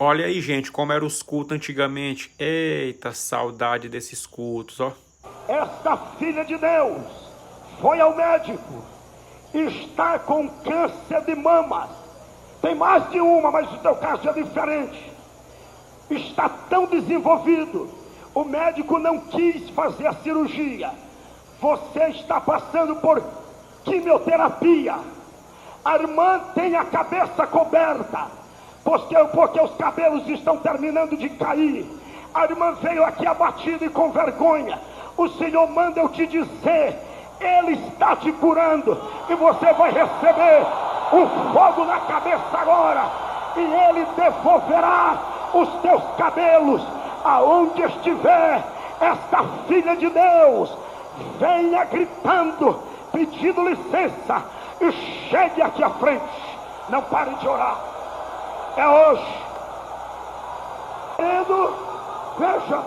Olha aí, gente, como eram os cultos antigamente. Eita, saudade desses cultos, ó. Esta filha de Deus foi ao médico, está com câncer de mamas. Tem mais de uma, mas o teu caso é diferente. Está tão desenvolvido, o médico não quis fazer a cirurgia. Você está passando por quimioterapia. A irmã tem a cabeça coberta, porque os cabelos estão terminando de cair. A irmã veio aqui abatida e com vergonha. O Senhor manda eu te dizer, Ele está te curando, e você vai receber um fogo na cabeça agora, e Ele devolverá os teus cabelos aonde estiver. Esta filha de Deus, venha gritando, pedindo licença, e chegue aqui à frente. Não pare de orar. É hoje. Veja,